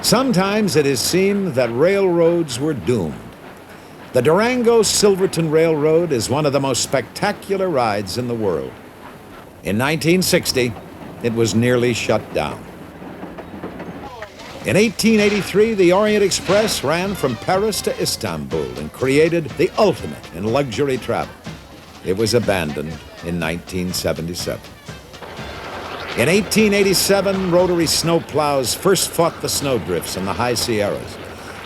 Sometimes it is seemed that railroads were doomed. The Durango-Silverton Railroad is one of the most spectacular rides in the world. In 1960, it was nearly shut down. In 1883, the Orient Express ran from Paris to Istanbul and created the ultimate in luxury travel. It was abandoned in 1977. In 1887, rotary snowplows first fought the snowdrifts in the high Sierras.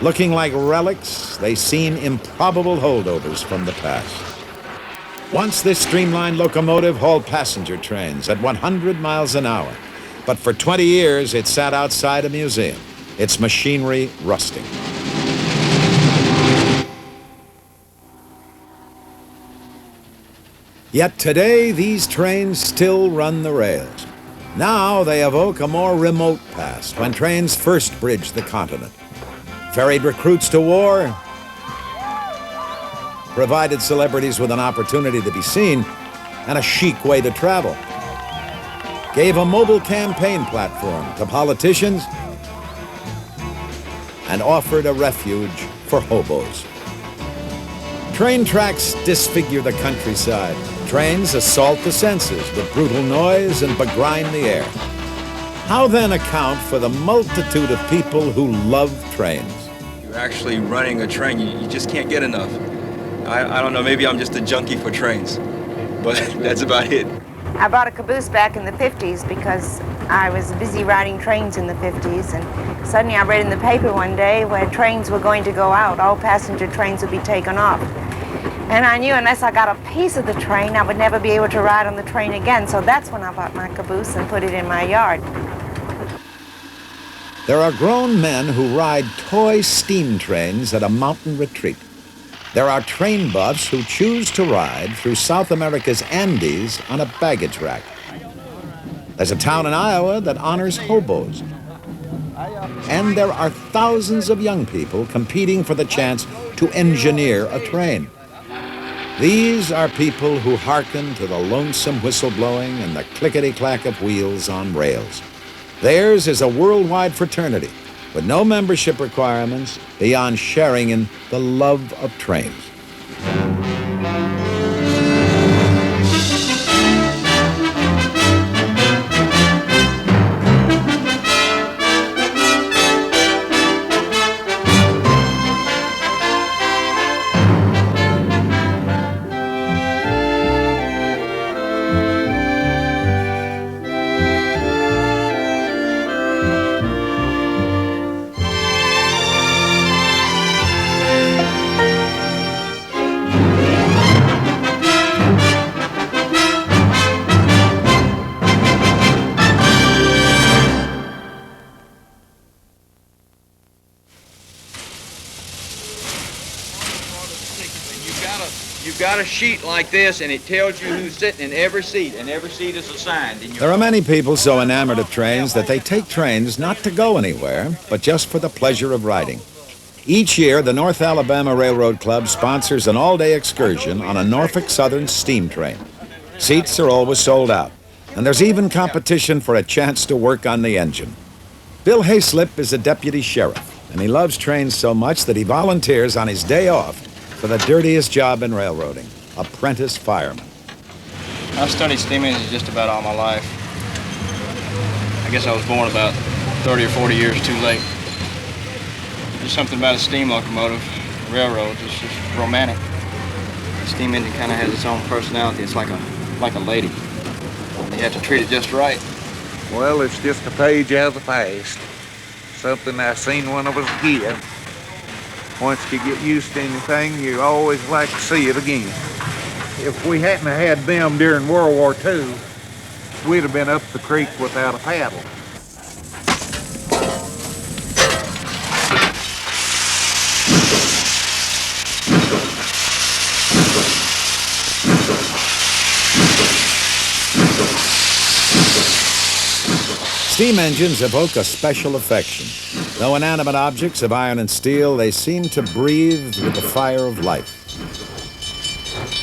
Looking like relics, they seem improbable holdovers from the past. Once this streamlined locomotive hauled passenger trains at 100 miles an hour, but for 20 years it sat outside a museum, its machinery rusting. Yet today, these trains still run the rails. Now they evoke a more remote past, when trains first bridged the continent. Ferried recruits to war, provided celebrities with an opportunity to be seen and a chic way to travel, gave a mobile campaign platform to politicians, and offered a refuge for hobos. Train tracks disfigure the countryside. Trains assault the senses with brutal noise and begrime the air. How then account for the multitude of people who love trains? You're actually running a train. You just can't get enough. I don't know, maybe I'm just a junkie for trains, but that's about it. I bought a caboose back in the 50s because I was busy riding trains in the 50s, and suddenly I read in the paper one day where trains were going to go out, all passenger trains would be taken off. And I knew unless I got a piece of the train, I would never be able to ride on the train again, so that's when I bought my caboose and put it in my yard. There are grown men who ride toy steam trains at a mountain retreat. There are train buffs who choose to ride through South America's Andes on a baggage rack. There's a town in Iowa that honors hobos. And there are thousands of young people competing for the chance to engineer a train. These are people who hearken to the lonesome whistleblowing and the clickety-clack of wheels on rails. Theirs is a worldwide fraternity with no membership requirements beyond sharing in the love of trains. You've got a sheet like this, and it tells you who's sitting in every seat, and every seat is assigned. There are many people so enamored of trains that they take trains not to go anywhere, but just for the pleasure of riding. Each year, the North Alabama Railroad Club sponsors an all-day excursion on a Norfolk Southern steam train. Seats are always sold out, and there's even competition for a chance to work on the engine. Bill Hayslip is a deputy sheriff, and he loves trains so much that he volunteers on his day off for the dirtiest job in railroading, apprentice fireman. I've studied steam engines just about all my life. I guess I was born about 30 or 40 years too late. There's something about a steam locomotive, railroads, it's just romantic. The steam engine kind of has its own personality. It's like a lady. You have to treat it just right. Well, it's just a page out of the past. Something I seen when I was a kid. Once you get used to anything, you always like to see it again. If we hadn't had them during World War II, we'd have been up the creek without a paddle. Steam engines evoke a special affection. Though inanimate objects of iron and steel, they seem to breathe with the fire of life.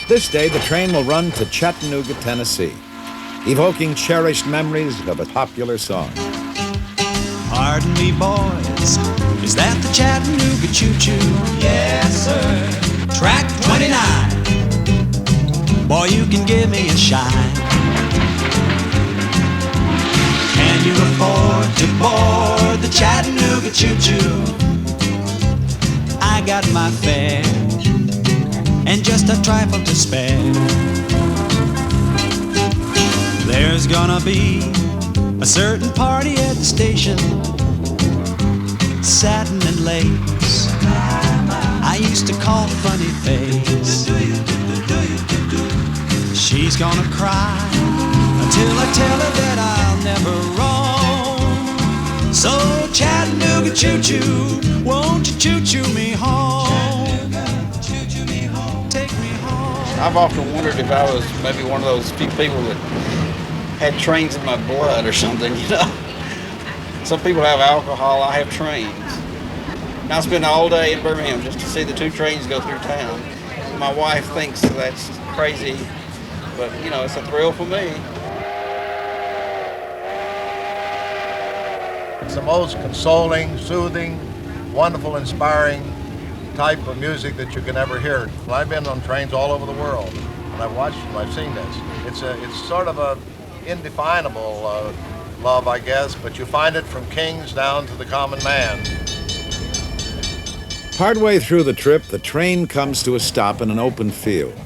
This day, the train will run to Chattanooga, Tennessee, evoking cherished memories of a popular song. Our Pardon me, boys, is that the Chattanooga choo-choo? Yes, sir. Track 29. Boy, you can give me a shine. Can you afford to board the Chattanooga choo-choo? I got my fare and just a trifle to spare. There's gonna be a certain party at the station, satin and lace, I used to call Funny Face. She's gonna cry until I tell her that I'll never roam. So Chattanooga choo-choo, won't you choo-choo me home? Take me home. I've often wondered if I was maybe one of those few people that had trains in my blood or something, you know. Some people have alcohol, I have trains. And I spend all day in Birmingham just to see the 2 trains go through town. My wife thinks that's crazy, but you know, it's a thrill for me. It's the most consoling, soothing, wonderful, inspiring type of music that you can ever hear. Well, I've been on trains all over the world, and I've watched them, I've seen this. It's sort of a indefinable love, I guess, but you find it from kings down to the common man. Partway through the trip, the train comes to a stop in an open field.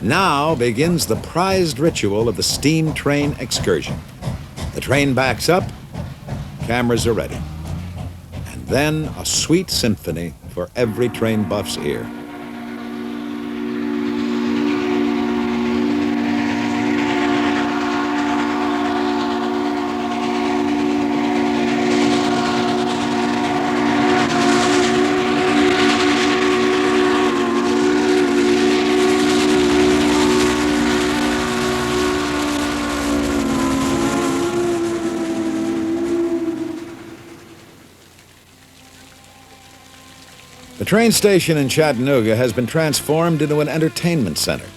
Now begins the prized ritual of the steam train excursion. The train backs up, cameras are ready. And then a sweet symphony for every train buff's ear. The train station in Chattanooga has been transformed into an entertainment center.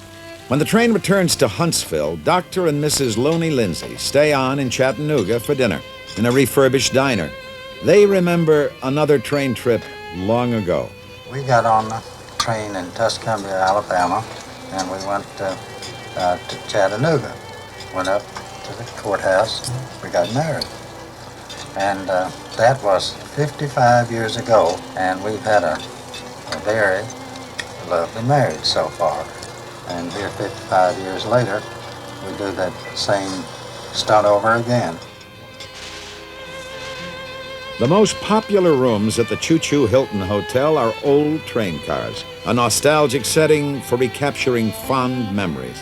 When the train returns to Huntsville, Dr. and Mrs. Loney Lindsay stay on in Chattanooga for dinner in a refurbished diner. They remember another train trip long ago. We got on the train in Tuscumbia, Alabama, and we went to Chattanooga. Went up to the courthouse. We got married. And that was 55 years ago, and we've had a very lovely marriage so far. And here 55 years later, we do that same stunt over again. The most popular rooms at the Choo Choo Hilton Hotel are old train cars, a nostalgic setting for recapturing fond memories.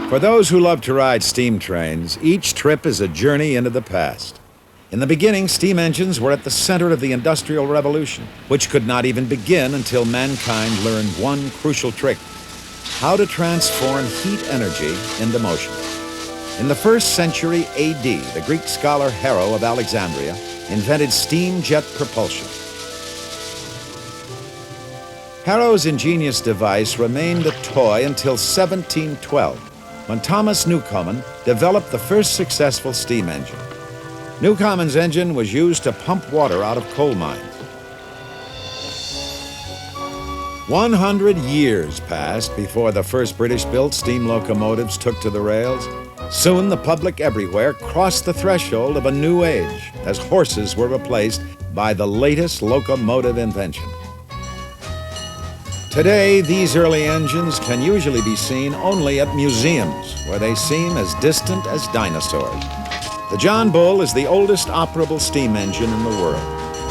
For those who love to ride steam trains, each trip is a journey into the past. In the beginning, steam engines were at the center of the Industrial Revolution, which could not even begin until mankind learned one crucial trick: how to transform heat energy into motion. In the 1st century AD, the Greek scholar Harrow of Alexandria invented steam jet propulsion. Harrow's ingenious device remained a toy until 1712, when Thomas Newcomen developed the first successful steam engine. Newcomen's engine was used to pump water out of coal mines. 100 years passed before the first British-built steam locomotives took to the rails. Soon the public everywhere crossed the threshold of a new age as horses were replaced by the latest locomotive invention. Today, these early engines can usually be seen only at museums, where they seem as distant as dinosaurs. The John Bull is the oldest operable steam engine in the world.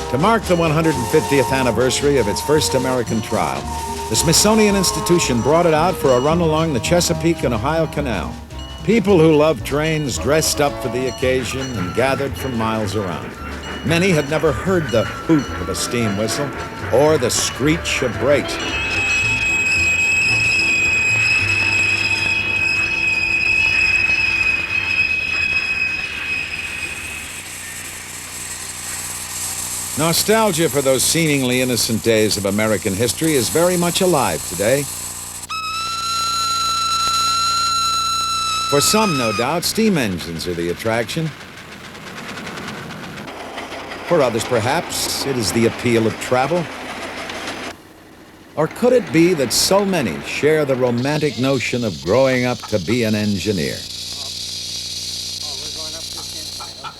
To mark the 150th anniversary of its first American trial, the Smithsonian Institution brought it out for a run along the Chesapeake and Ohio Canal. People who loved trains dressed up for the occasion and gathered from miles around. Many had never heard the hoot of a steam whistle or the screech of brakes. Nostalgia for those seemingly innocent days of American history is very much alive today. For some, no doubt, steam engines are the attraction. For others, perhaps, it is the appeal of travel. Or could it be that so many share the romantic notion of growing up to be an engineer?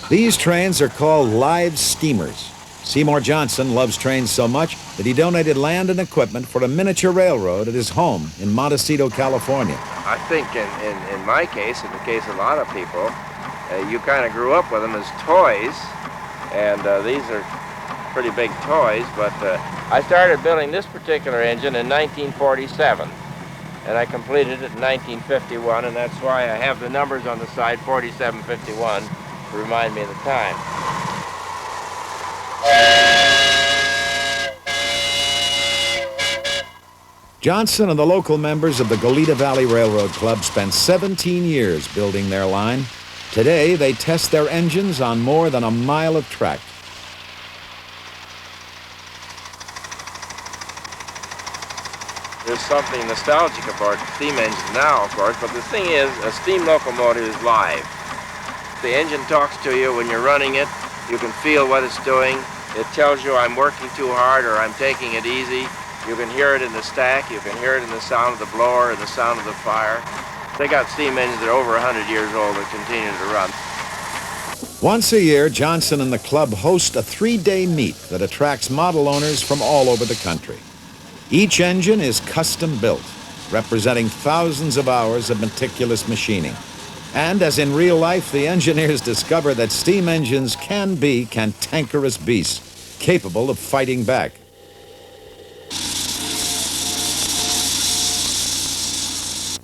These trains are called live steamers. Seymour Johnson loves trains so much that he donated land and equipment for a miniature railroad at his home in Montecito, California. I think in my case, in the case of a lot of people, you kind of grew up with them as toys, and these are pretty big toys, but I started building this particular engine in 1947, and I completed it in 1951, and that's why I have the numbers on the side, 4751, to remind me of the time. Johnson and the local members of the Goleta Valley Railroad Club spent 17 years building their line. Today, they test their engines on more than a mile of track. There's something nostalgic about steam engines now, of course, but the thing is, a steam locomotive is live. The engine talks to you when you're running it. You can feel what it's doing. It tells you I'm working too hard or I'm taking it easy. You can hear it in the stack. You can hear it in the sound of the blower and the sound of the fire. They got steam engines that are over 100 years old that continue to run. Once a year, Johnson and the club host a 3-day meet that attracts model owners from all over the country. Each engine is custom built, representing thousands of hours of meticulous machining. And as in real life, the engineers discover that steam engines can be cantankerous beasts, capable of fighting back.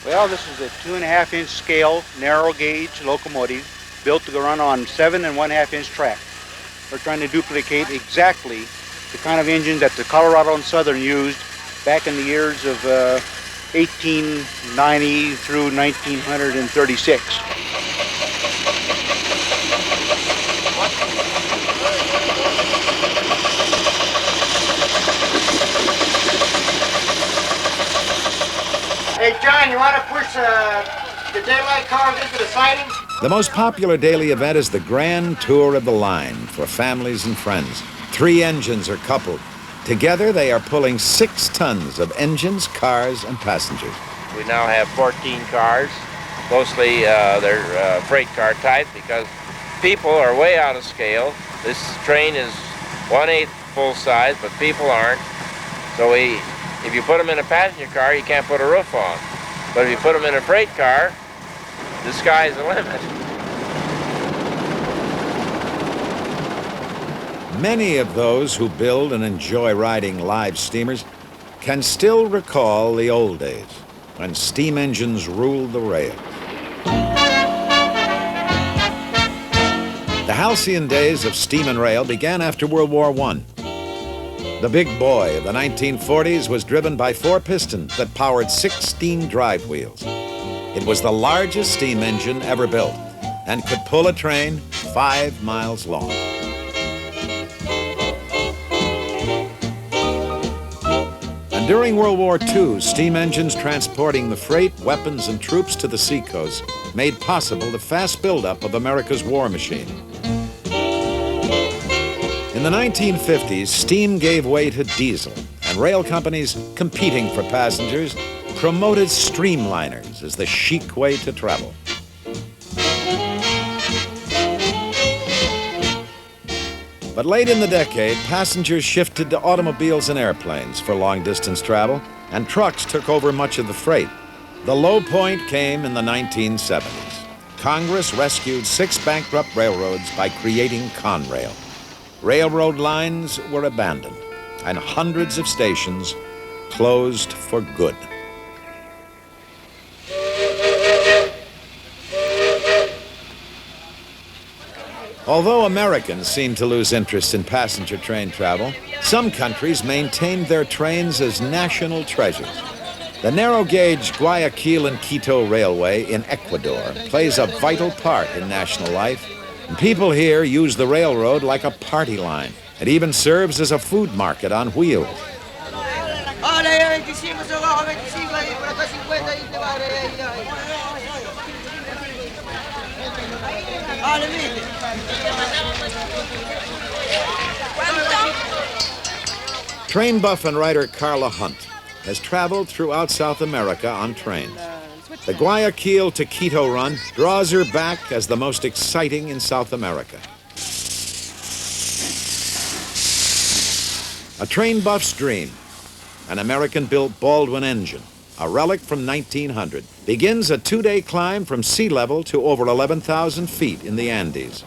Well, this is a 2.5-inch scale, narrow gauge locomotive built to run on 7 1/2-inch track. We're trying to duplicate exactly the kind of engine that the Colorado and Southern used back in the years of 1890 through 1936. Hey, John, you want to push the daylight cars into the sidings? The most popular daily event is the Grand Tour of the Line for families and friends. 3 engines are coupled. Together, they are pulling 6 tons of engines, cars, and passengers. We now have 14 cars. Mostly they're freight car type because people are way out of scale. This train is 1/8 full size, but people aren't. So if you put them in a passenger car, you can't put a roof on. But if you put them in a freight car, the sky's the limit. Many of those who build and enjoy riding live steamers can still recall the old days when steam engines ruled the rails. The halcyon days of steam and rail began after World War I. The big boy of the 1940s was driven by 4 pistons that powered 16 drive wheels. It was the largest steam engine ever built and could pull a train 5 miles long. And during World War II, steam engines transporting the freight, weapons, and troops to the seacoast made possible the fast buildup of America's war machine. In the 1950s, steam gave way to diesel, and rail companies competing for passengers promoted streamliners as the chic way to travel. But late in the decade, passengers shifted to automobiles and airplanes for long-distance travel, and trucks took over much of the freight. The low point came in the 1970s. Congress rescued 6 bankrupt railroads by creating Conrail. Railroad lines were abandoned, and hundreds of stations closed for good. Although Americans seem to lose interest in passenger train travel, some countries maintained their trains as national treasures. The narrow-gauge Guayaquil and Quito Railway in Ecuador plays a vital part in national life, and people here use the railroad like a party line. It even serves as a food market on wheels. Train buff and writer Carla Hunt has traveled throughout South America on trains. The Guayaquil to Quito run draws her back as the most exciting in South America. A train buff's dream, an American-built Baldwin engine, a relic from 1900, begins a two-day climb from sea level to over 11,000 feet in the Andes.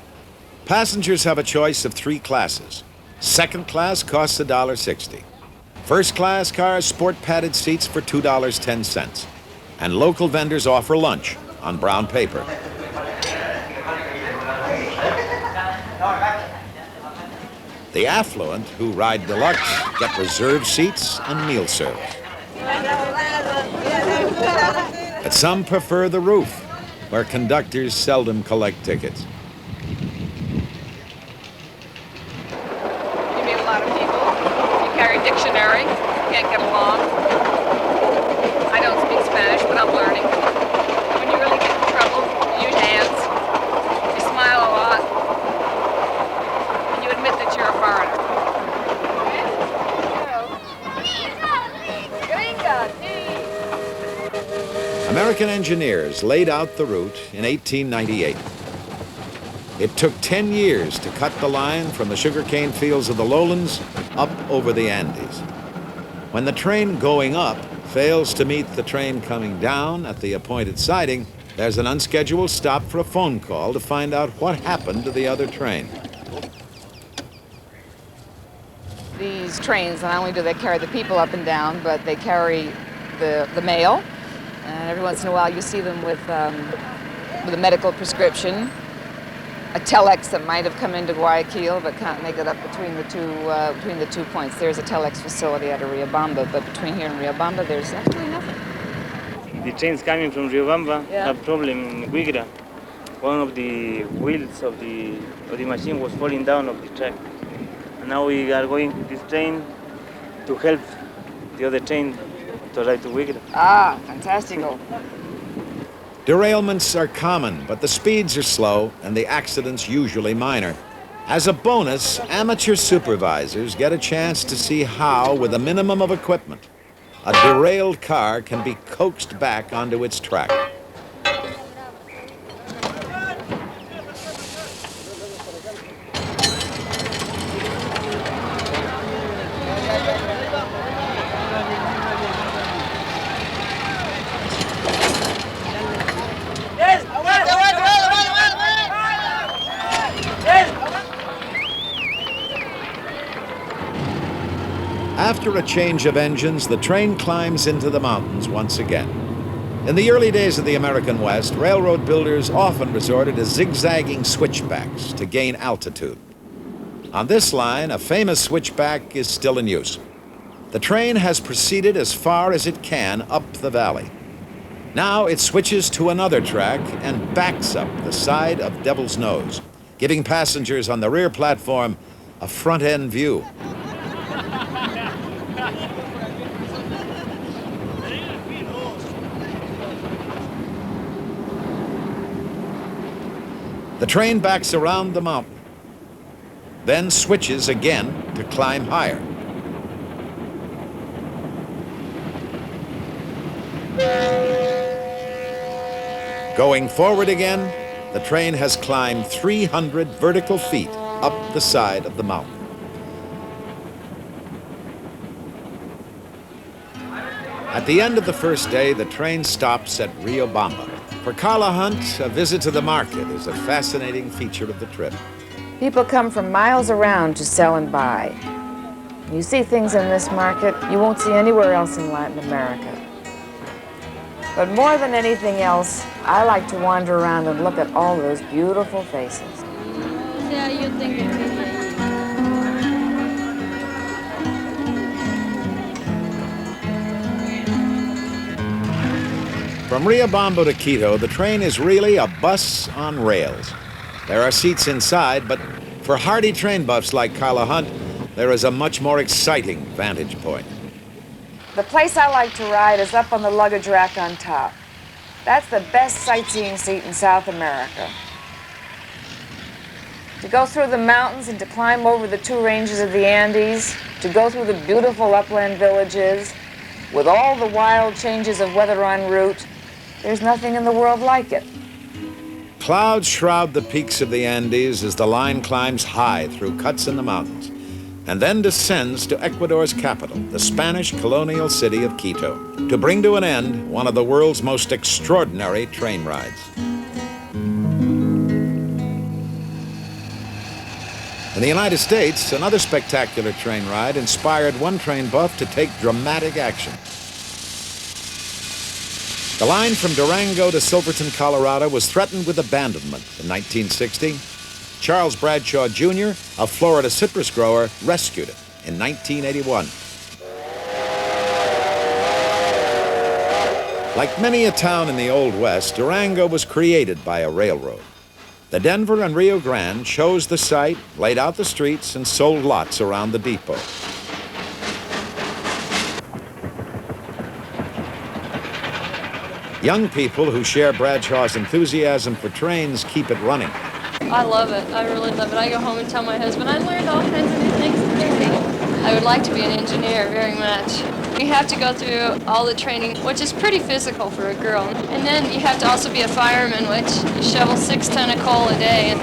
Passengers have a choice of three classes. Second class costs $1.60. First class cars sport padded seats for $2.10. And local vendors offer lunch on brown paper. The affluent who ride deluxe get reserved seats and meal service. But some prefer the roof, where conductors seldom collect tickets. You meet a lot of people. You carry a dictionary. Can't get along. I don't speak Spanish, but I'm learning. When you really get in trouble, you use hands. You smile a lot. And you admit that you're a foreigner. American engineers laid out the route in 1898. It took 10 years to cut the line from the sugarcane fields of the lowlands up over the Andes. When the train going up fails to meet the train coming down at the appointed siding, there's an unscheduled stop for a phone call to find out what happened to the other train. These trains, not only do they carry the people up and down, but they carry the mail. And every once in a while you see them with a medical prescription, a telex that might have come into Guayaquil but can't make it up between the two points. There's a telex facility at Riobamba, but between here and Riobamba there's absolutely nothing. The trains coming from Riobamba have problem in Guigra. One of the wheels of the machine was falling down off the track. And now we are going with this train to help the other train to ride to Guigra. Ah, fantastico. Derailments are common, but the speeds are slow and the accidents usually minor. As a bonus, amateur supervisors get a chance to see how, with a minimum of equipment, a derailed car can be coaxed back onto its track. After a change of engines, the train climbs into the mountains once again. In the early days of the American West, railroad builders often resorted to zigzagging switchbacks to gain altitude. On this line, a famous switchback is still in use. The train has proceeded as far as it can up the valley. Now it switches to another track and backs up the side of Devil's Nose, giving passengers on the rear platform a front-end view. The train backs around the mountain, then switches again to climb higher. Going forward again, the train has climbed 300 vertical feet up the side of the mountain. At the end of the first day, the train stops at Riobamba. For Carla Hunt, a visit to the market is a fascinating feature of the trip. People come from miles around to sell and buy. You see things in this market you won't see anywhere else in Latin America. But more than anything else, I like to wander around and look at all those beautiful faces. From Riobamba to Quito, the train is really a bus on rails. There are seats inside, but for hardy train buffs like Carla Hunt, there is a much more exciting vantage point. The place I like to ride is up on the luggage rack on top. That's the best sightseeing seat in South America. To go through the mountains and to climb over the two ranges of the Andes, to go through the beautiful upland villages, with all the wild changes of weather en route, there's nothing in the world like it. Clouds shroud the peaks of the Andes as the line climbs high through cuts in the mountains, and then descends to Ecuador's capital, the Spanish colonial city of Quito, to bring to an end one of the world's most extraordinary train rides. In the United States, another spectacular train ride inspired one train buff to take dramatic action. The line from Durango to Silverton, Colorado was threatened with abandonment in 1960. Charles Bradshaw Jr., a Florida citrus grower, rescued it in 1981. Like many a town in the Old West, Durango was created by a railroad. The Denver and Rio Grande chose the site, laid out the streets, and sold lots around the depot. Young people who share Bradshaw's enthusiasm for trains keep it running. I love it. I really love it. I go home and tell my husband, I learned all kinds of new things today. I would like to be an engineer very much. You have to go through all the training, which is pretty physical for a girl. And then you have to also be a fireman, which you shovel 6 tons of coal a day. And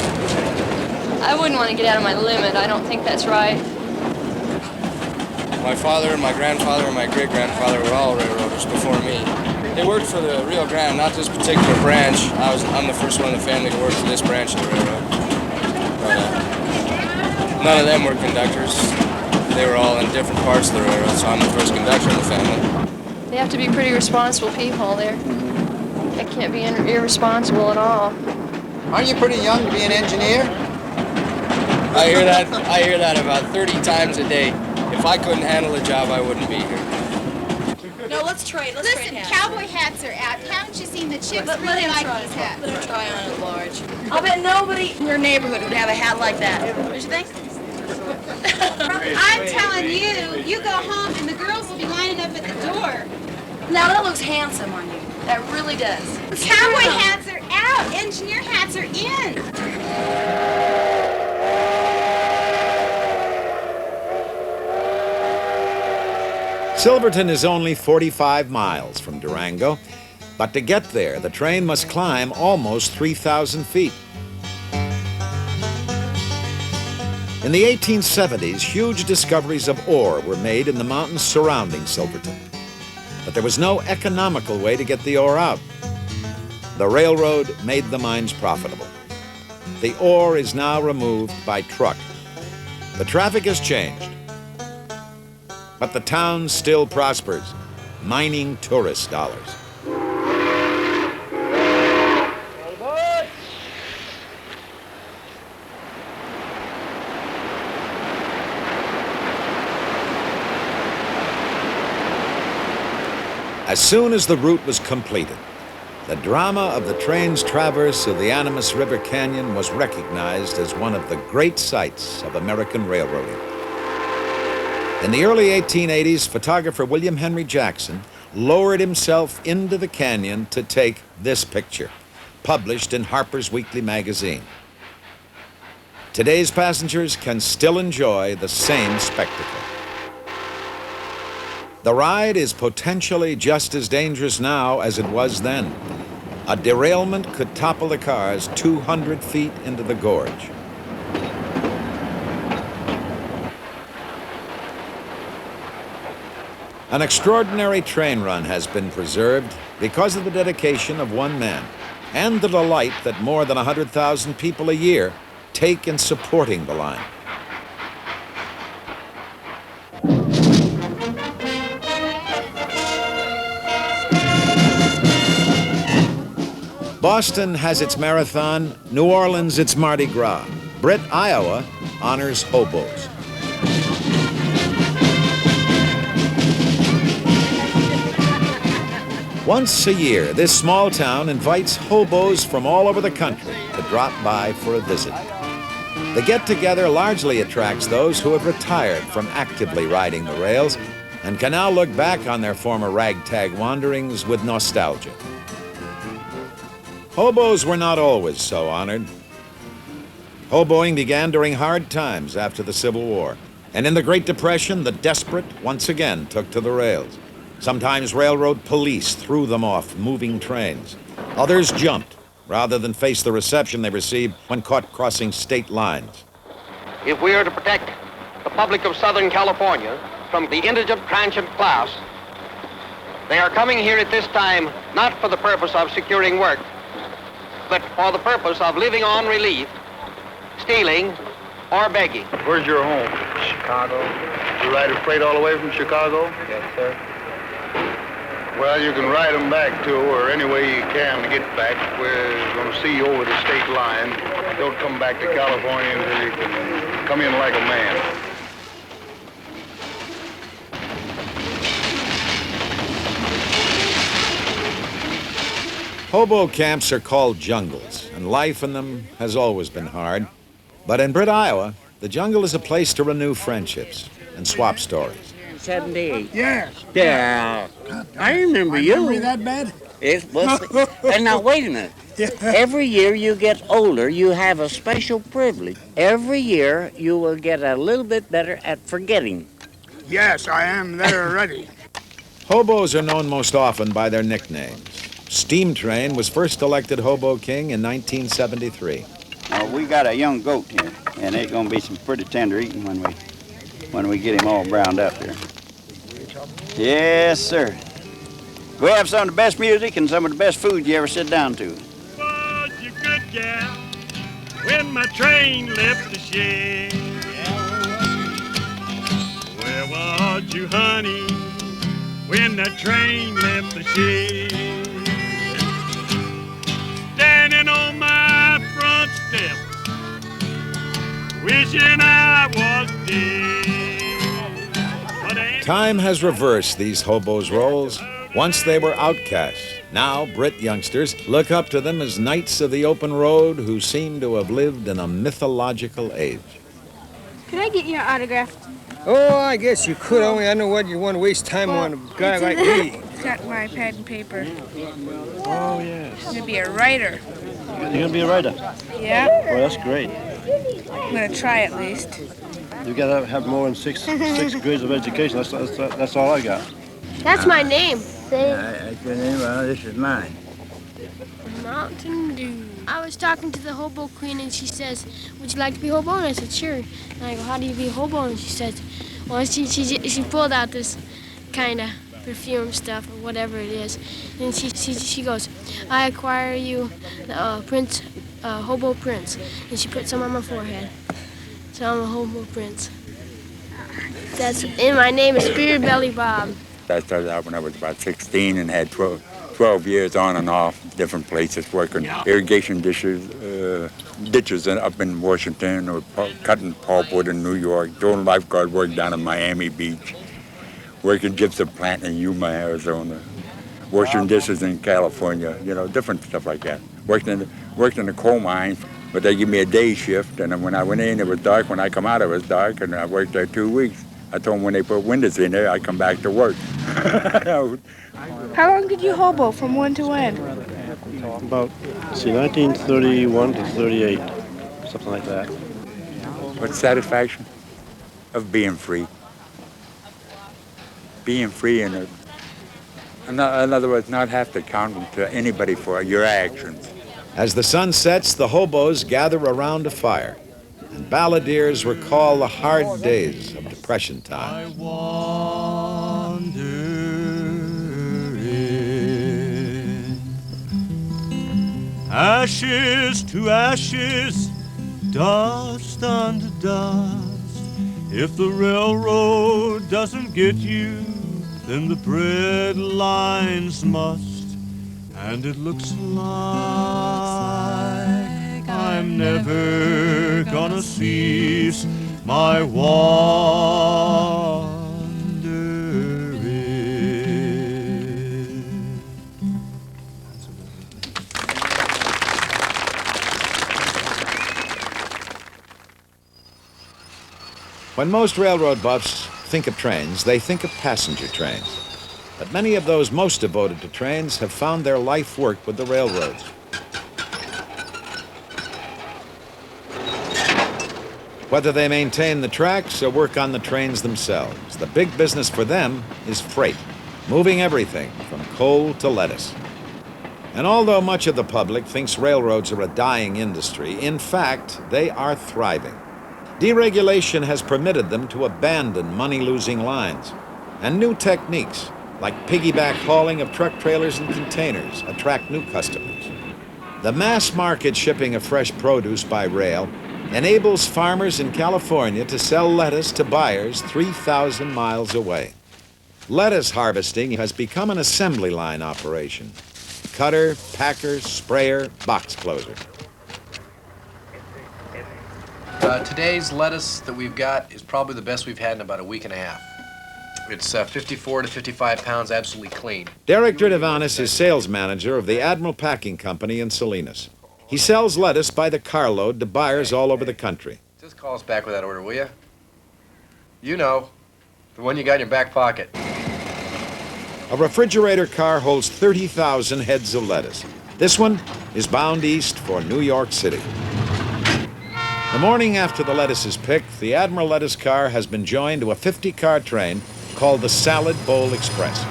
I wouldn't want to get out of my limit. I don't think that's right. My father and my grandfather and my great-grandfather were all railroaders before me. They worked for the Rio Grande, not this particular branch. I'm the first one in the family to work for this branch of the railroad. But none of them were conductors. They were all in different parts of the railroad, so I'm the first conductor in the family. They have to be pretty responsible people. They can't be irresponsible at all. Aren't you pretty young to be an engineer? I hear that about 30 times a day. If I couldn't handle the job, I wouldn't be here. No, let's trade. Listen, cowboy hats are out. Haven't you seen the chicks really like these hats? Let her try on at large. I'll bet nobody in your neighborhood would have a hat like that. Don't you think? I'm telling you, you go home and the girls will be lining up at the door. Now that looks handsome on you. That really does. Cowboy hats are out. Engineer hats are in. Silverton is only 45 miles from Durango, but to get there, the train must climb almost 3,000 feet. In the 1870s, huge discoveries of ore were made in the mountains surrounding Silverton. But there was no economical way to get the ore out. The railroad made the mines profitable. The ore is now removed by truck. The traffic has changed. But the town still prospers, mining tourist dollars. As soon as the route was completed, the drama of the train's traverse of the Animas River Canyon was recognized as one of the great sights of American railroading. In the early 1880s, photographer William Henry Jackson lowered himself into the canyon to take this picture, published in Harper's Weekly magazine. Today's passengers can still enjoy the same spectacle. The ride is potentially just as dangerous now as it was then. A derailment could topple the cars 200 feet into the gorge. An extraordinary train run has been preserved because of the dedication of one man and the delight that more than 100,000 people a year take in supporting the line. Boston has its marathon, New Orleans its Mardi Gras. Britt, Iowa honors hobos. Once a year, this small town invites hobos from all over the country to drop by for a visit. The get-together largely attracts those who have retired from actively riding the rails and can now look back on their former ragtag wanderings with nostalgia. Hobos were not always so honored. Hoboing began during hard times after the Civil War. And in the Great Depression, the desperate once again took to the rails. Sometimes railroad police threw them off moving trains. Others jumped rather than face the reception they received when caught crossing state lines. If we are to protect the public of Southern California from the indigent transient class, they are coming here at this time not for the purpose of securing work, but for the purpose of living on relief, stealing, or begging. Where's your home? Chicago. You ride a freight all the way from Chicago? Yes, sir. Well, you can ride them back, too, or any way you can to get back. We're going to see you over the state line. Don't come back to California until you can come in like a man. Hobo camps are called jungles, and life in them has always been hard. But in Britt, Iowa, the jungle is a place to renew friendships and swap stories. 78. Yes. Yeah. I remember you. Memory that bad? And now, wait a minute. Every year you get older, you have a special privilege. Every year you will get a little bit better at forgetting. Yes, I am there already. Hobos are known most often by their nicknames. Steam Train was first elected Hobo King in 1973. We got a young goat here, and it's gonna be some pretty tender eating when we get him all browned up here. Yes, sir. We have some of the best music and some of the best food you ever sit down to. Was you good gal when my train left the shed? Where was you, honey, when that train left the shed? Standing on my front step, wishing I was dead. Time has reversed these hobos' roles. Once they were outcasts. Now, Brit youngsters look up to them as knights of the open road who seem to have lived in a mythological age. Could I get your autograph? Oh, I guess you could, only I know what you want to waste time on a guy like me. It's got my pad and paper. Oh, yes. I'm gonna be a writer. You're going to be a writer? Yeah. Well, that's great. I'm gonna try at least. You've got to have more than six grades of education. That's all I got. That's my name. Say That's your name? Well, this is mine. Mountain Dew. I was talking to the hobo queen and she says, would you like to be hobo? And I said, sure. And I go, how do you be hobo? And she says, well, she pulled out this kind of perfume stuff or whatever it is. And she goes, I acquire you the prince, hobo prince. And she put some on my forehead. So I'm a hobo prince. And my name is Spirit Belly Bob. I started out when I was about 16 and had 12 years on and off, different places, working irrigation ditches up in Washington, or cutting pulpwood in New York, doing lifeguard work down in Miami Beach, working gypsum plant in Yuma, Arizona, washing dishes in California, different stuff like that. Worked in the coal mines, but they give me a day shift, and then when I went in, it was dark. When I come out, it was dark, and I worked there 2 weeks. I told them when they put windows in there, I come back to work. How long did you hobo, from when to when? About, 1931 to 38, something like that. What satisfaction of being free. Being free, in other words, not have to account to anybody for your actions. As the sun sets, the hobos gather around a fire, and balladeers recall the hard days of Depression time. Ashes to ashes, dust unto dust. If the railroad doesn't get you, then the bread lines must. And it looks like I'm never gonna cease my wandering. When most railroad buffs think of trains, they think of passenger trains. But many of those most devoted to trains have found their life work with the railroads. Whether they maintain the tracks or work on the trains themselves, the big business for them is freight, moving everything from coal to lettuce. And although much of the public thinks railroads are a dying industry, in fact, they are thriving. Deregulation has permitted them to abandon money-losing lines, and new techniques, like piggyback hauling of truck trailers and containers, attract new customers. The mass market shipping of fresh produce by rail enables farmers in California to sell lettuce to buyers 3,000 miles away. Lettuce harvesting has become an assembly line operation. Cutter, packer, sprayer, box closer. Today's lettuce that we've got is probably the best we've had in about a week and a half. It's 54 to 55 pounds, absolutely clean. Derek Dridivanis is sales manager of the Admiral Packing Company in Salinas. He sells lettuce by the carload to buyers all over the country. Just call us back with that order, will you? You know, the one you got in your back pocket. A refrigerator car holds 30,000 heads of lettuce. This one is bound east for New York City. The morning after the lettuce is picked, the Admiral lettuce car has been joined to a 50-car train called the Salad Bowl Express.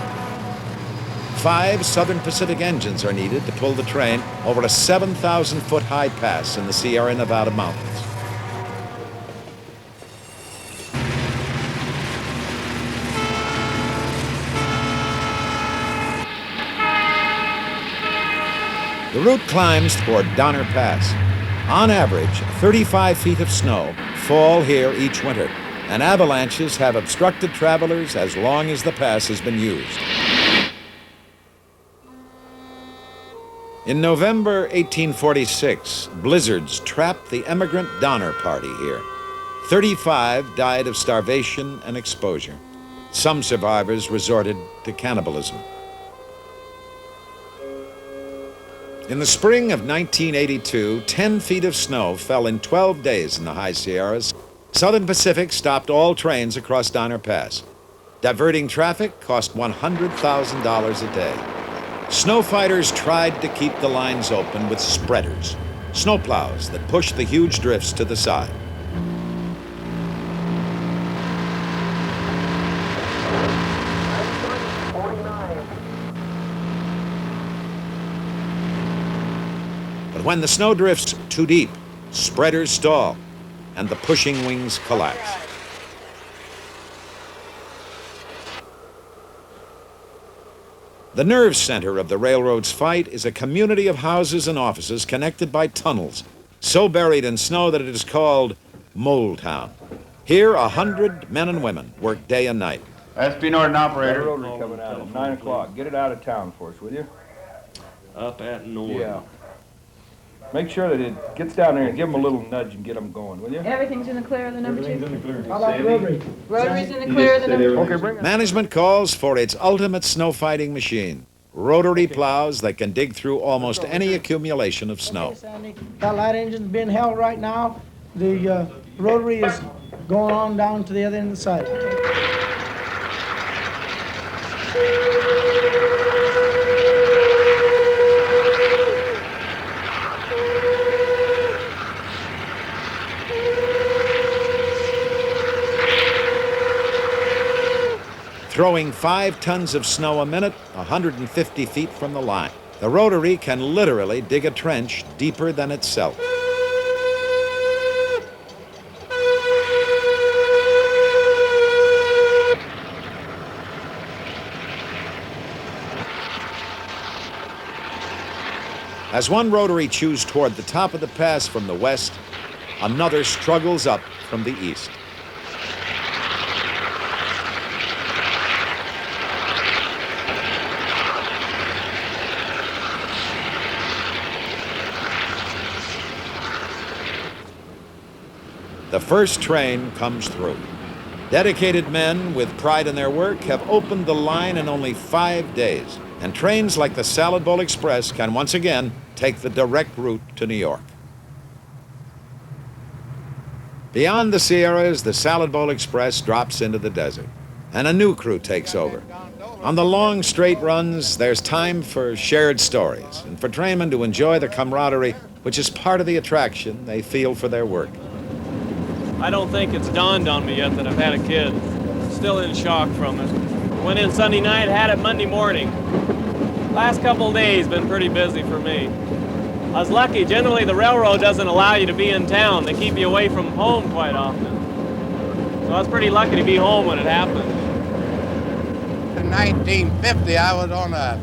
5 Southern Pacific engines are needed to pull the train over a 7,000-foot high pass in the Sierra Nevada mountains. The route climbs toward Donner Pass. On average, 35 feet of snow fall here each winter, and avalanches have obstructed travelers as long as the pass has been used. In November 1846, blizzards trapped the emigrant Donner Party here. 35 died of starvation and exposure. Some survivors resorted to cannibalism. In the spring of 1982, 10 feet of snow fell in 12 days in the high Sierras. Southern Pacific stopped all trains across Donner Pass. Diverting traffic cost $100,000 a day. Snow fighters tried to keep the lines open with spreaders, snowplows that pushed the huge drifts to the side. But when the snow drifts too deep, spreaders stall, and the pushing wings collapse. The nerve center of the railroad's fight is a community of houses and offices connected by tunnels, so buried in snow that it is called Mole Town. Here, 100 men and women work day and night. SP Norton operator. Rotary coming out at 9 o'clock. Get it out of town for us, will you? Up at Norton. Yeah. Make sure that it gets down there and give them a little nudge and get them going, will you? Everything's in the clear of the number 2. Everything's in the clear. How about Rotary? Rotary's in the clear of the number 2. Okay, bring it. Management calls for its ultimate snow fighting machine, rotary plows that can dig through almost any accumulation of snow. That light engine's being held right now. The rotary is going on down to the other end of the site. Throwing 5 tons of snow a minute, 150 feet from the line. The rotary can literally dig a trench deeper than itself. As one rotary chews toward the top of the pass from the west, another struggles up from the east. The first train comes through. Dedicated men with pride in their work have opened the line in only 5 days, and trains like the Salad Bowl Express can once again take the direct route to New York. Beyond the Sierras, the Salad Bowl Express drops into the desert, and a new crew takes over. On the long, straight runs, there's time for shared stories and for trainmen to enjoy the camaraderie, which is part of the attraction they feel for their work. I don't think it's dawned on me yet that I've had a kid. Still in shock from it. Went in Sunday night, had it Monday morning. Last couple of days been pretty busy for me. I was lucky. Generally, the railroad doesn't allow you to be in town. They keep you away from home quite often. So I was pretty lucky to be home when it happened. In 1950, I was on a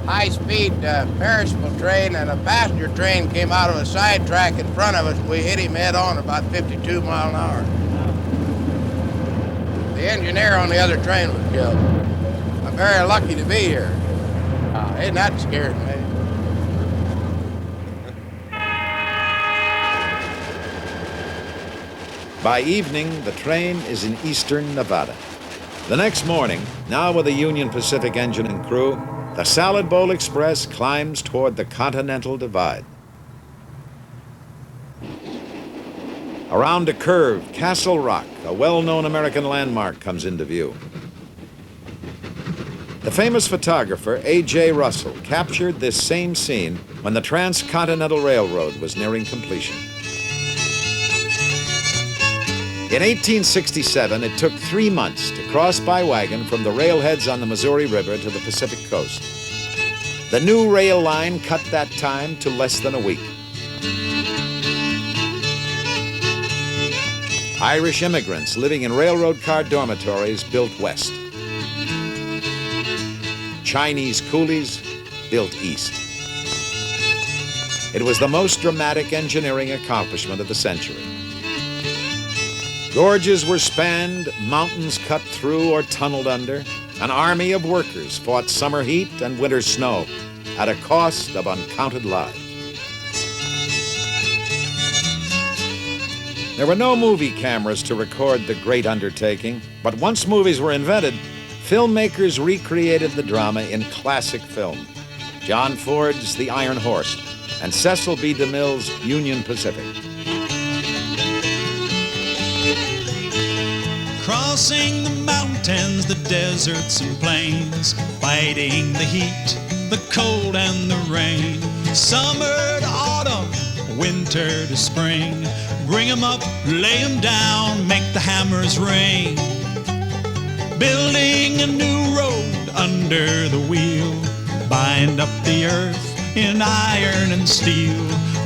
high-speed perishable train, and a passenger train came out of a side track in front of us. We hit him head-on about 52 miles an hour. The engineer on the other train was killed. I'm very lucky to be here. Ain't that scared me? By evening, the train is in eastern Nevada. The next morning, now with a Union Pacific engine and crew, the Salad Bowl Express climbs toward the Continental Divide. Around a curve, Castle Rock, a well-known American landmark, comes into view. The famous photographer A.J. Russell captured this same scene when the Transcontinental Railroad was nearing completion. In 1867, it took 3 months to cross by wagon from the railheads on the Missouri River to the Pacific coast. The new rail line cut that time to less than a week. Irish immigrants living in railroad car dormitories built west. Chinese coolies built east. It was the most dramatic engineering accomplishment of the century. Gorges were spanned, mountains cut through or tunneled under. An army of workers fought summer heat and winter snow at a cost of uncounted lives. There were no movie cameras to record the great undertaking, but once movies were invented, filmmakers recreated the drama in classic film. John Ford's The Iron Horse and Cecil B. DeMille's Union Pacific. Crossing the mountains, the deserts and plains, fighting the heat, the cold and the rain. Summer to autumn, winter to spring. Bring 'em up, lay 'em down, make the hammers ring. Building a new road under the wheel, bind up the earth in iron and steel.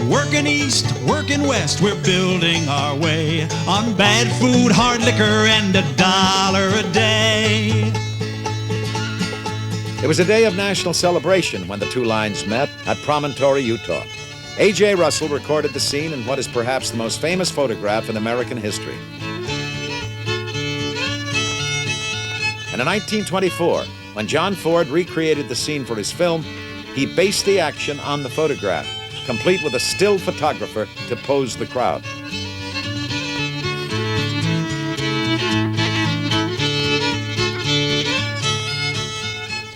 Working east, working west, we're building our way on bad food, hard liquor, and $1 a day. It was a day of national celebration when the two lines met at Promontory, Utah. A.J. Russell recorded the scene in what is perhaps the most famous photograph in American history. And in 1924, when John Ford recreated the scene for his film, he based the action on the photograph, complete with a still photographer to pose the crowd.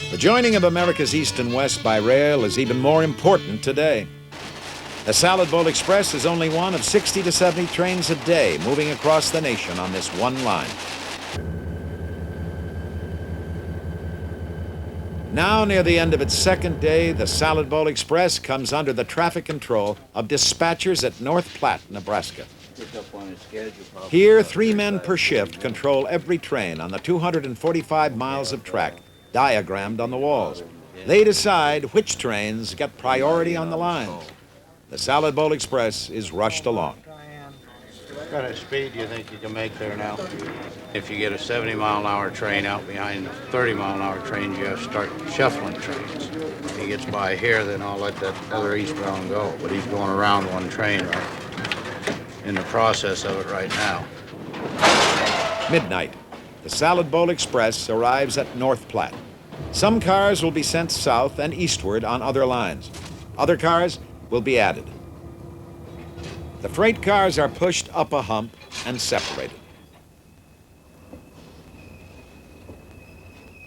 The joining of America's East and West by rail is even more important today. The Salad Bowl Express is only one of 60 to 70 trains a day moving across the nation on this one line. Now, near the end of its second day, the Salad Bowl Express comes under the traffic control of dispatchers at North Platte, Nebraska. Here, 3 men per shift control every train on the 245 miles of track diagrammed on the walls. They decide which trains get priority on the lines. The Salad Bowl Express is rushed along. What kind of speed do you think you can make there now? If you get a 70-mile-an-hour train out behind 30-mile-an-hour trains, you have to start shuffling trains. If he gets by here, then I'll let that other eastbound go. But he's going around one train right in the process of it right now. Midnight. The Salad Bowl Express arrives at North Platte. Some cars will be sent south and eastward on other lines. Other cars will be added. The freight cars are pushed up a hump and separated.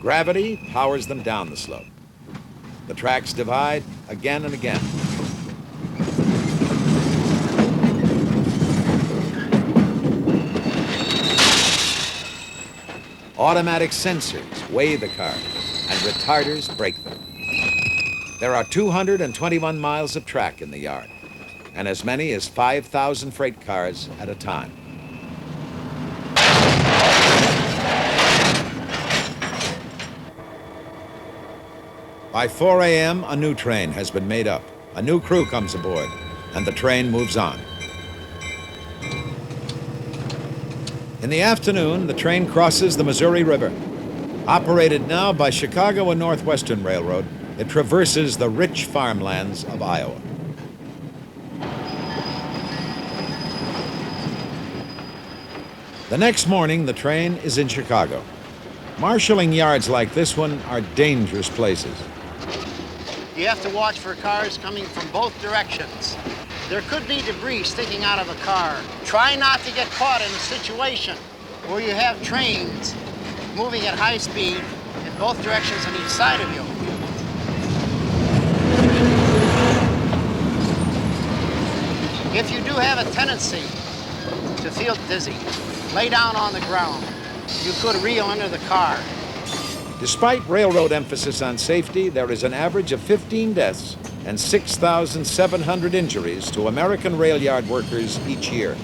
Gravity powers them down the slope. The tracks divide again and again. Automatic sensors weigh the cars, and retarders brake them. There are 221 miles of track in the yard, and as many as 5,000 freight cars at a time. By 4 a.m., a new train has been made up. A new crew comes aboard, and the train moves on. In the afternoon, the train crosses the Missouri River. Operated now by Chicago and Northwestern Railroad, it traverses the rich farmlands of Iowa. The next morning, the train is in Chicago. Marshalling yards like this one are dangerous places. You have to watch for cars coming from both directions. There could be debris sticking out of a car. Try not to get caught in a situation where you have trains moving at high speed in both directions on each side of you. If you do have a tendency to feel dizzy, lay down on the ground. You could reel under the car. Despite railroad emphasis on safety, there is an average of 15 deaths and 6,700 injuries to American rail yard workers each year.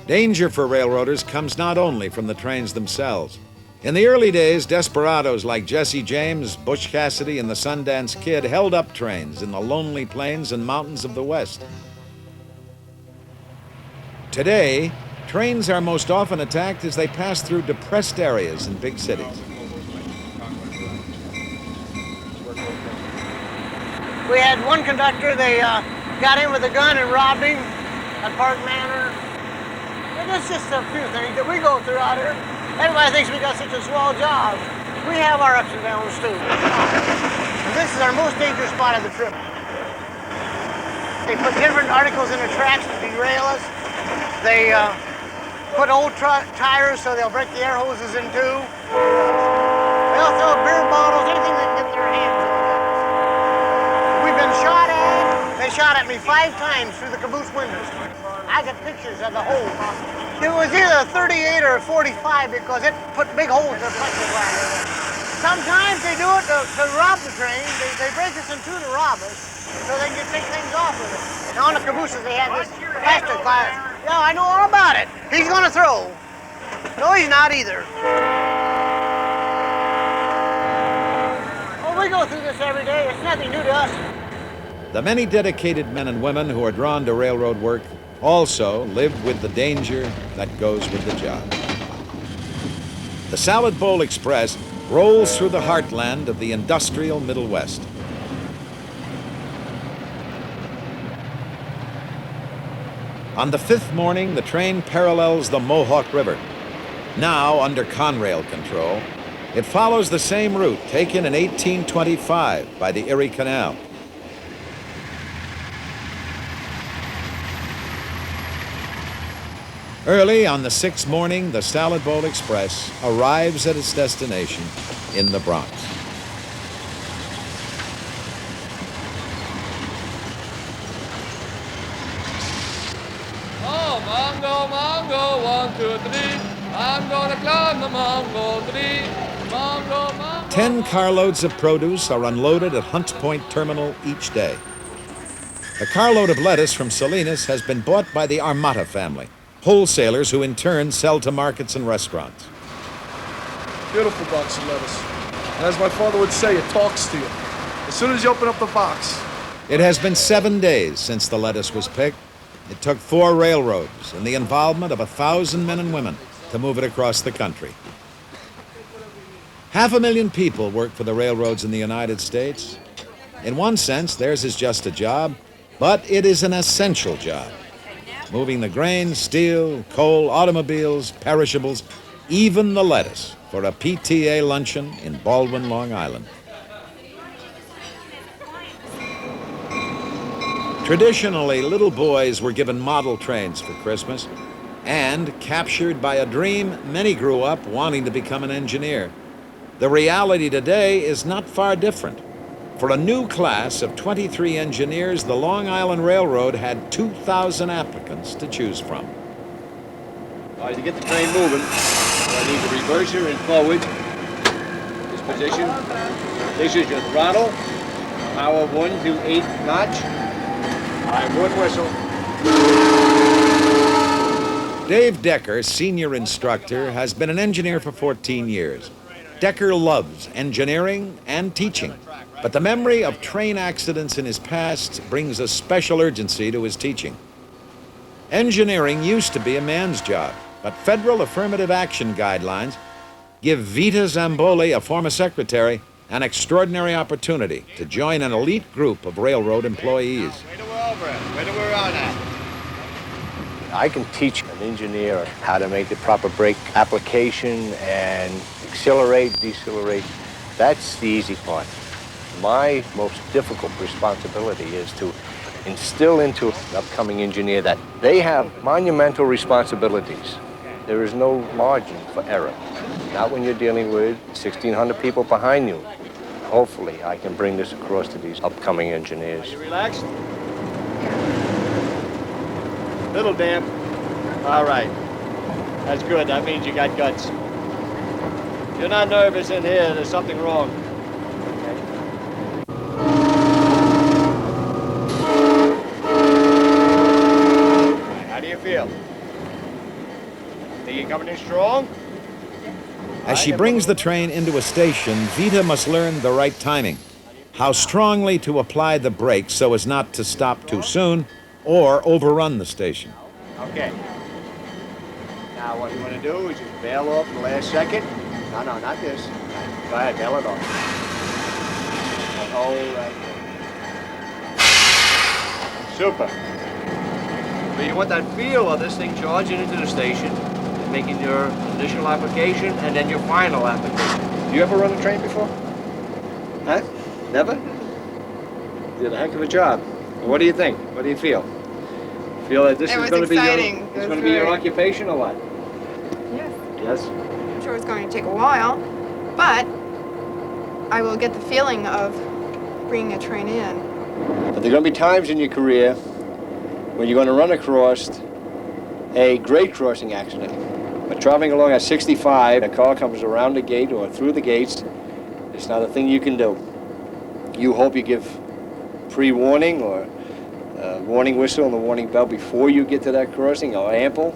Danger for railroaders comes not only from the trains themselves. In the early days, desperados like Jesse James, Butch Cassidy, and the Sundance Kid held up trains in the lonely plains and mountains of the West. Today, trains are most often attacked as they pass through depressed areas in big cities. We had one conductor, they got in with a gun and robbed him at Park Manor. And it's just a few things that we go through out here. Everybody thinks we got such a swell job. We have our ups and downs too. And this is our most dangerous spot of the trip. They put different articles in the tracks to derail us. They put old tires so they'll break the air hoses in two. They'll throw beer bottles, anything they can get their hands on. We've been shot at. They shot at me 5 times through the caboose windows. I got pictures of the hole. It was either a 38 or a 45 because it put big holes in the plexiglass. Sometimes they do it to rob the train. They break us in two to rob us so they can take things off with it. And on the cabooses they had this plastic glass. Yeah, I know all about it. He's gonna throw. No, he's not either. Oh, we go through this every day. It's nothing new to us. The many dedicated men and women who are drawn to railroad work also live with the danger that goes with the job. The Salad Bowl Express rolls through the heartland of the industrial Middle West. On the 5th morning, the train parallels the Mohawk River. Now under Conrail control, it follows the same route taken in 1825 by the Erie Canal. Early on the 6th morning, the Salad Bowl Express arrives at its destination in the Bronx. Oh, Mongo, Mongo, 1, 2, 3. I'm gonna climb the Mongo tree. Mongo, Mongo. 10 carloads of produce are unloaded at Hunts Point Terminal each day. A carload of lettuce from Salinas has been bought by the Armata family, wholesalers who in turn sell to markets and restaurants. Beautiful box of lettuce. And as my father would say, it talks to you. As soon as you open up the box. It has been 7 days since the lettuce was picked. It took 4 railroads and the involvement of 1,000 men and women to move it across the country. 500,000 people work for the railroads in the United States. In one sense, theirs is just a job, but it is an essential job. Moving the grain, steel, coal, automobiles, perishables, even the lettuce for a PTA luncheon in Baldwin, Long Island. Traditionally, little boys were given model trains for Christmas, and captured by a dream, many grew up wanting to become an engineer. The reality today is not far different. For a new class of 23 engineers, the Long Island Railroad had 2,000 applicants to choose from. To get the train moving, I need the reverser and forward. This position. This is your throttle. Power 1 to 8 notch. I have 1 whistle. Dave Decker, senior instructor, has been an engineer for 14 years. Decker loves engineering and teaching, but the memory of train accidents in his past brings a special urgency to his teaching. Engineering used to be a man's job, but federal affirmative action guidelines give Vita Zamboli, a former secretary, an extraordinary opportunity to join an elite group of railroad employees. Wait till we're over it. Wait till we're on that. I can teach an engineer how to make the proper brake application and accelerate, decelerate. That's the easy part. My most difficult responsibility is to instill into an upcoming engineer that they have monumental responsibilities. There is no margin for error. Not when you're dealing with 1,600 people behind you. Hopefully, I can bring this across to these upcoming engineers. Are you relaxed? Little damp. All right. That's good. That means you got guts. If you're not nervous in here, there's something wrong. Okay. How do you feel? Think you're coming in strong? As she brings the train into a station, Vita must learn the right timing, how strongly to apply the brakes so as not to stop too soon or overrun the station. Okay. Now what you want to do is just bail off the last second. No, not this. Go ahead, bail it off. Hold right there. Super. But you want that feel of this thing charging into the station, making your initial application and then your final application. You ever run a train before? Huh? Never? You did a heck of a job. What do you think? What do you feel? Feel that this is going to be your occupation or what? Yes. Yes? I'm sure it's going to take a while, but I will get the feeling of bringing a train in. But there are going to be times in your career when you're going to run across a grade crossing accident. But traveling along at 65, a car comes around the gate or through the gates. It's not a thing you can do. You hope you give pre-warning or warning whistle and the warning bell before you get to that crossing, or ample.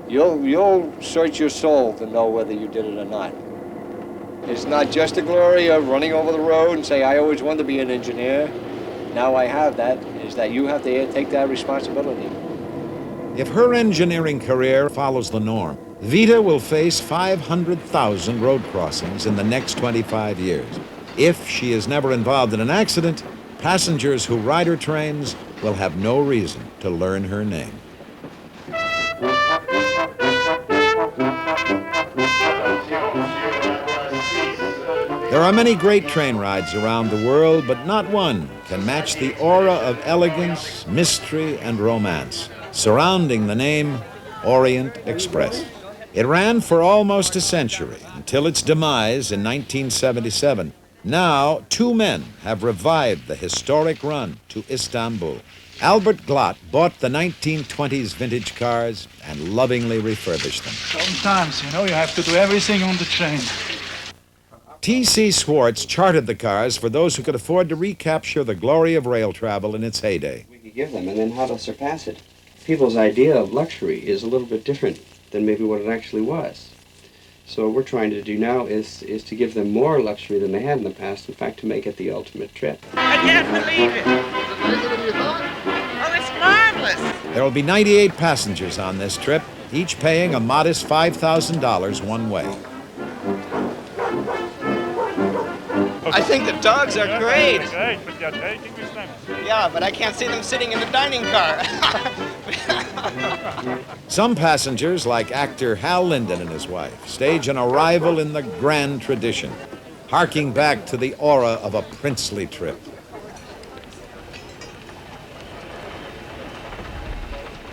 You'll search your soul to know whether you did it or not. It's not just the glory of running over the road and say, I always wanted to be an engineer. Now I have that, is that you have to take that responsibility. If her engineering career follows the norm, Vita will face 500,000 road crossings in the next 25 years. If she is never involved in an accident, passengers who ride her trains will have no reason to learn her name. There are many great train rides around the world, but not one can match the aura of elegance, mystery, and romance surrounding the name Orient Express. It ran for almost a century until its demise in 1977. Now, two men have revived the historic run to Istanbul. Albert Glott bought the 1920s vintage cars and lovingly refurbished them. Sometimes, you have to do everything on the train. T.C. Swartz chartered the cars for those who could afford to recapture the glory of rail travel in its heyday. We could give them, and then how to surpass it. People's idea of luxury is a little bit different than maybe what it actually was. So what we're trying to do now is to give them more luxury than they had in the past, in fact, to make it the ultimate trip. I can't believe it. Oh, it's marvelous. There will be 98 passengers on this trip, each paying a modest $5,000 one way. I think the dogs are great. Great, but they're taking with them. Yeah, but I can't see them sitting in the dining car. Some passengers, like actor Hal Linden and his wife, stage an arrival in the grand tradition, harking back to the aura of a princely trip.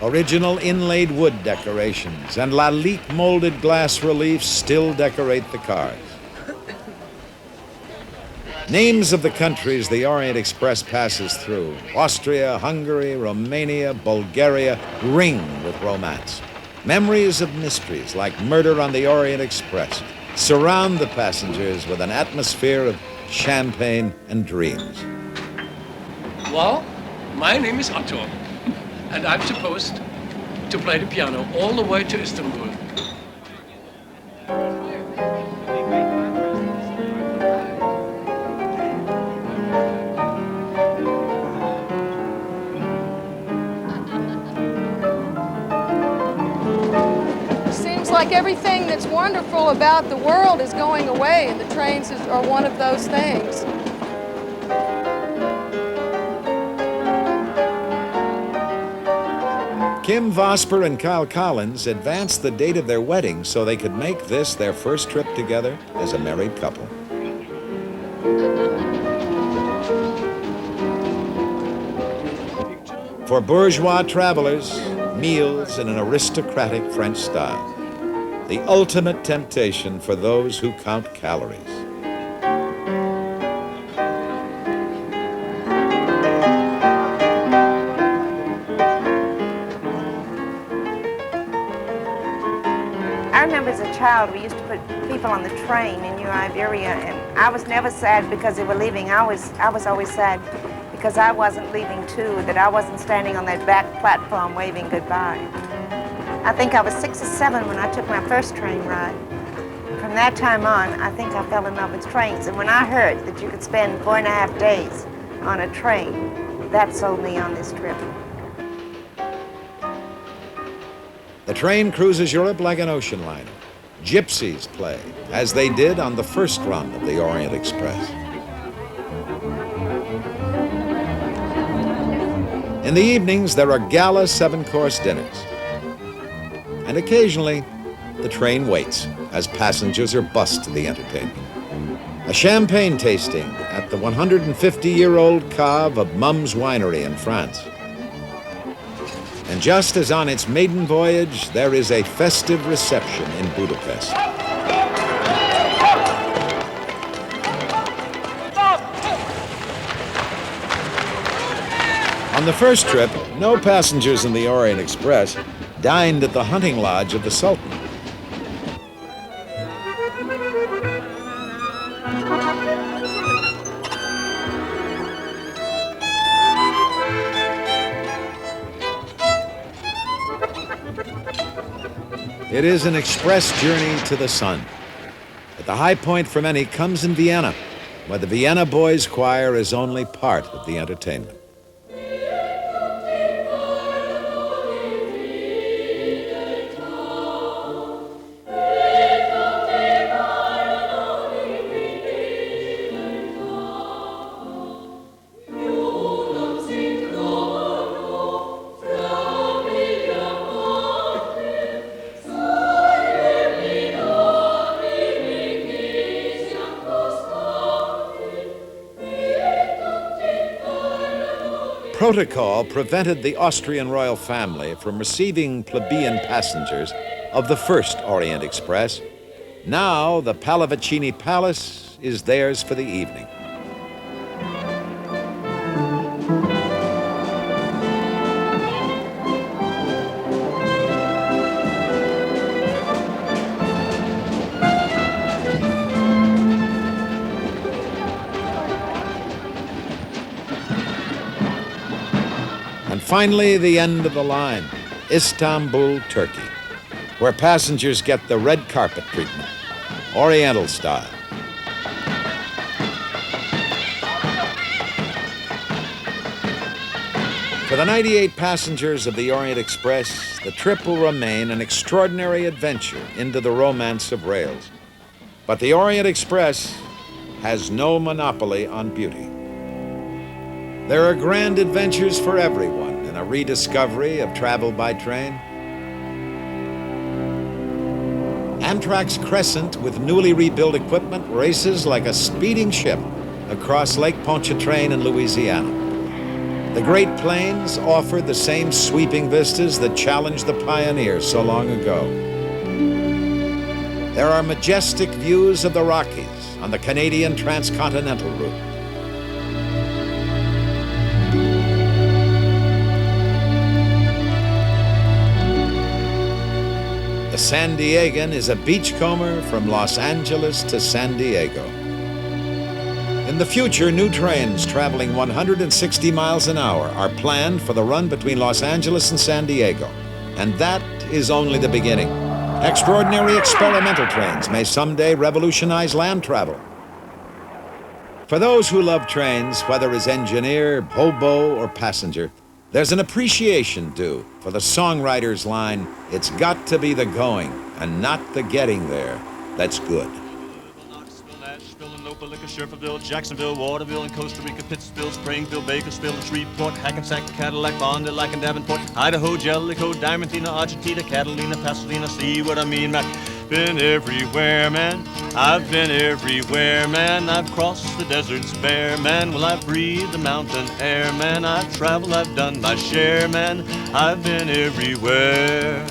Original inlaid wood decorations and Lalique molded glass reliefs still decorate the cars. Names of the countries the Orient Express passes through, Austria, Hungary, Romania, Bulgaria, ring with romance. Memories of mysteries like Murder on the Orient Express surround the passengers with an atmosphere of champagne and dreams. Well, my name is Otto, and I'm supposed to play the piano all the way to Istanbul. like everything that's wonderful about the world is going away, and the trains are one of those things. Kim Vosper and Kyle Collins advanced the date of their wedding so they could make this their first trip together as a married couple. For bourgeois travelers, meals in an aristocratic French style. The ultimate temptation for those who count calories. I remember as a child, we used to put people on the train in New Iberia, and I was never sad because they were leaving. I was always sad because I wasn't leaving too, that I wasn't standing on that back platform waving goodbye. I think I was 6 or 7 when I took my first train ride. From that time on, I think I fell in love with trains, and when I heard that you could spend 4.5 days on a train, that sold me on this trip. The train cruises Europe like an ocean liner. Gypsies play, as they did on the first run of the Orient Express. In the evenings, there are gala 7-course dinners. And occasionally, the train waits as passengers are bussed to the entertainment. A champagne tasting at the 150-year-old cave of Mum's Winery in France. And just as on its maiden voyage, there is a festive reception in Budapest. On the first trip, no passengers in the Orient Express dined at the hunting lodge of the Sultan. It is an express journey to the sun. But the high point for many comes in Vienna, where the Vienna Boys Choir is only part of the entertainment. Protocol prevented the Austrian royal family from receiving plebeian passengers of the first Orient Express. Now, the Pallavicini Palace is theirs for the evening. Finally, the end of the line, Istanbul, Turkey, where passengers get the red carpet treatment, Oriental style. For the 98 passengers of the Orient Express, the trip will remain an extraordinary adventure into the romance of rails. But the Orient Express has no monopoly on beauty. There are grand adventures for everyone in a rediscovery of travel by train. Amtrak's Crescent, with newly rebuilt equipment, races like a speeding ship across Lake Pontchartrain in Louisiana. The Great Plains offer the same sweeping vistas that challenged the pioneers so long ago. There are majestic views of the Rockies on the Canadian transcontinental route. The San Diegan is a beachcomber from Los Angeles to San Diego. In the future, new trains traveling 160 miles an hour are planned for the run between Los Angeles and San Diego. And that is only the beginning. Extraordinary experimental trains may someday revolutionize land travel. For those who love trains, whether as engineer, hobo, or passenger, There's an appreciation due for the songwriter's line, "It's got to be the going and not the getting there that's good." Sherperville, Jacksonville, Waterville, and Costa Rica, Pittsville, Springfield, Bakersfield, and Shreveport, Hackensack, Cadillac, Fond du Lac, and Davenport, Idaho, Jellicoe, Diamantina, Argentina, Catalina, Pasadena, see what I mean, Mac? Been everywhere, man. I've been everywhere, man. I've crossed the deserts bare, man. Well, I've breathed the mountain air, man. I've traveled, I've done my share, man. I've been everywhere.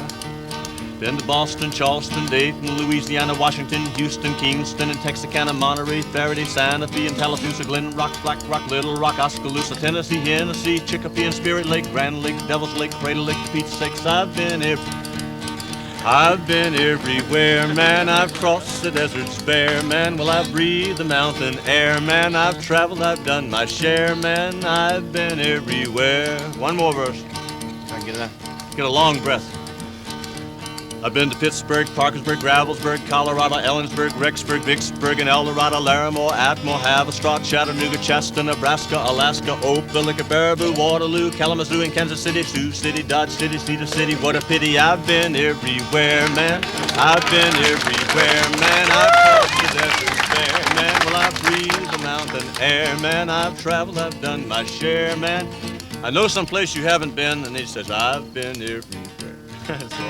Been to Boston, Charleston, Dayton, Louisiana, Washington, Houston, Kingston, and Texarkana, Monterey, Faraday, Santa Fe, and Tallapoosa, Glen Rock, Black Rock, Little Rock, Oskaloosa, Tennessee, Hennessy, Chicopee, and Spirit Lake, Grand Lake, Devil's Lake, Crater Lake, Pete's Sakes. I've been everywhere, man. I've crossed the deserts bare, man. Well, I've breathed the mountain air, man. I've traveled, I've done my share, man. I've been everywhere. One more verse. I can get a long breath. I've been to Pittsburgh, Parkersburg, Gravelsburg, Colorado, Ellensburg, Rexburg, Vicksburg, and El Dorado, Larimore, Atmore, Haverstraw, Chattanooga, Chester, Nebraska, Alaska, Oakville, Baraboo, Waterloo, Kalamazoo, and Kansas City, Sioux City, Dodge City, Cedar City. What a pity, I've been everywhere, man. I've been everywhere, man. I've crossed the desert bare, man. Well, I've breathed the mountain air, man. I've traveled, I've done my share, man. I know some place you haven't been, and he says, I've been everywhere. So,